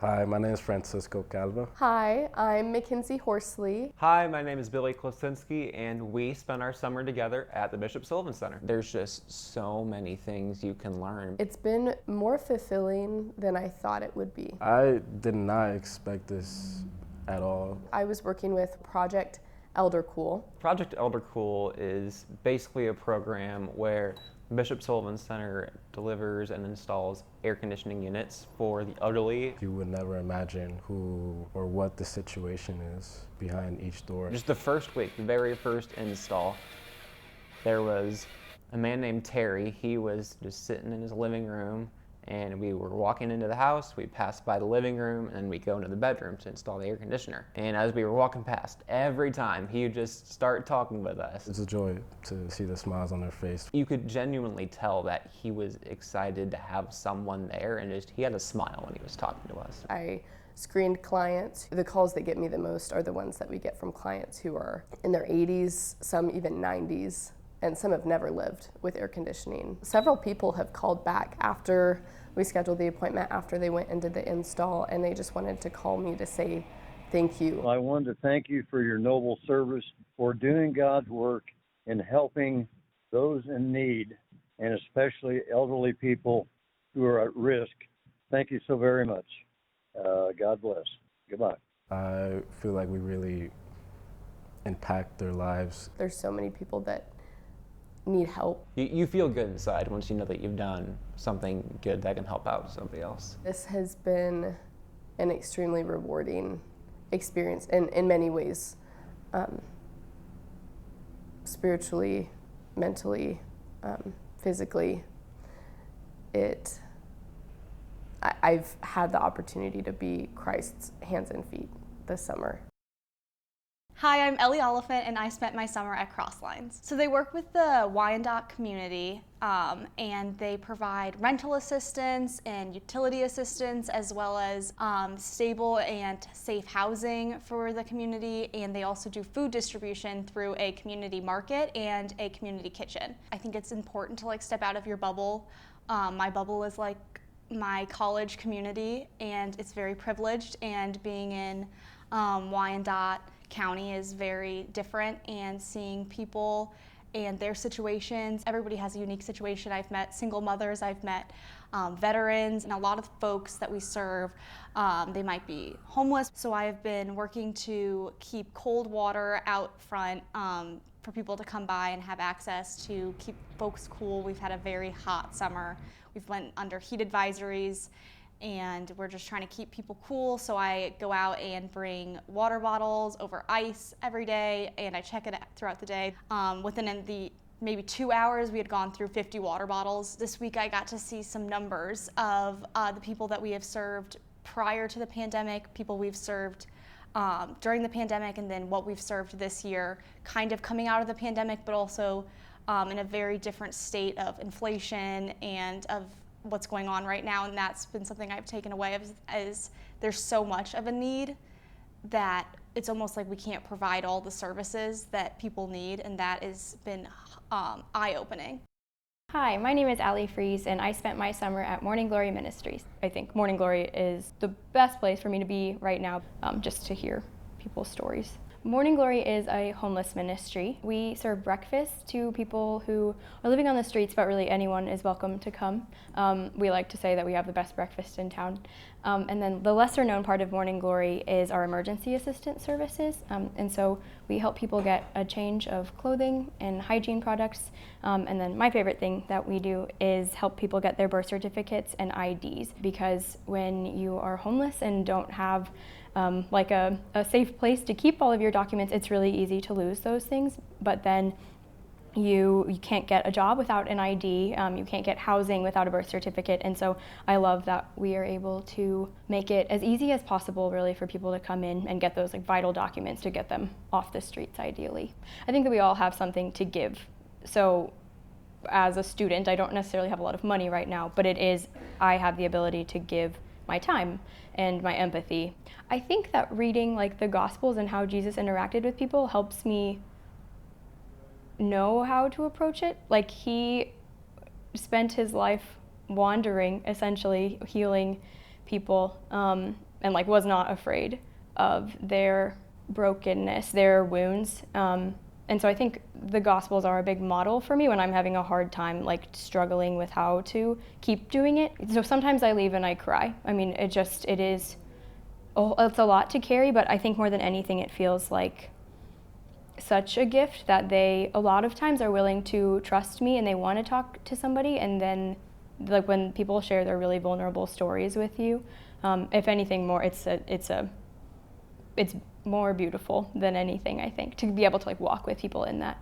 Hi, my name is Francisco Calva. Hi, I'm Mackenzie Horsley. Hi, my name is Billy Klosinski, and we spent our summer together at the Bishop Sullivan Center. There's just so many things you can learn. It's been more fulfilling than I thought it would be. I did not expect this at all. I was working with Project Elder Cool. Project Elder Cool is basically a program where Bishop Sullivan Center delivers and installs air conditioning units for the elderly. You would never imagine who or what the situation is behind each door. Just the first week, the very first install, there was a man named Terry. He was just sitting in his living room, and we were walking into the house. We passed by the living room, and then we go into the bedroom to install the air conditioner. And as we were walking past, every time he would just start talking with us. It's a joy to see the smiles on their face. You could genuinely tell that he was excited to have someone there, and he had a smile when he was talking to us. I screened clients. The calls that get me the most are the ones that we get from clients who are in their 80s, some even 90s, and some have never lived with air conditioning. Several people have called back after we scheduled the appointment, after they went and did the install, and they just wanted to call me to say thank you. I wanted to thank you for your noble service, for doing God's work and helping those in need, and especially elderly people who are at risk. Thank you so very much. God bless. Goodbye. I feel like we really impact their lives. There's so many people that need help. You feel good inside once you know that you've done something good that can help out somebody else. This has been an extremely rewarding experience in many ways, spiritually, mentally, physically. I've had the opportunity to be Christ's hands and feet this summer. Hi, I'm Ellie Oliphant, and I spent my summer at Crosslines. So they work with the Wyandotte community, and they provide rental assistance and utility assistance, as well as stable and safe housing for the community, and they also do food distribution through a community market and a community kitchen. I think it's important to step out of your bubble. My bubble is like my college community, and it's very privileged, and being in Wyandotte County is very different, and seeing people and their situations. Everybody has a unique situation. I've met single mothers, I've met veterans, and a lot of folks that we serve, they might be homeless. So I have been working to keep cold water out front for people to come by and have access to keep folks cool. We've had a very hot summer. We've went under heat advisories, and we're just trying to keep people cool. So I go out and bring water bottles over ice every day, and I check it throughout the day. Within the maybe 2 hours, we had gone through 50 water bottles. This week I got to see some numbers of the people that we have served prior to the pandemic, people we've served during the pandemic, and then what we've served this year, kind of coming out of the pandemic, but also in a very different state of inflation and of what's going on right now. And that's been something I've taken away is there's so much of a need that it's almost like we can't provide all the services that people need, and that has been eye-opening. Hi, my name is Allie Fries, and I spent my summer at Morning Glory Ministries. I think Morning Glory is the best place for me to be right now, just to hear people's stories. Morning Glory is a homeless ministry. We serve breakfast to people who are living on the streets, but really anyone is welcome to come. We like to say that we have the best breakfast in town. And then the lesser known part of Morning Glory is our emergency assistance services. And so we help people get a change of clothing and hygiene products. And then my favorite thing that we do is help people get their birth certificates and IDs, because when you are homeless and don't have like a safe place to keep all of your documents, it's really easy to lose those things. But then you can't get a job without an ID, you can't get housing without a birth certificate, and so I love that we are able to make it as easy as possible really for people to come in and get those vital documents to get them off the streets ideally. I think that we all have something to give. So as a student, I don't necessarily have a lot of money right now, but I have the ability to give my time and my empathy. I think that reading the Gospels and how Jesus interacted with people helps me know how to approach it. He spent his life wandering, essentially healing people, and like was not afraid of their brokenness, their wounds. And so I think the Gospels are a big model for me when I'm having a hard time, like struggling with how to keep doing it. So sometimes I leave and I cry. I mean, it's a lot to carry, but I think more than anything, it feels like such a gift that they, a lot of times, are willing to trust me and they want to talk to somebody. And then, like when people share their really vulnerable stories with you, if anything more, it's more beautiful than anything, I think, to be able to like walk with people in that.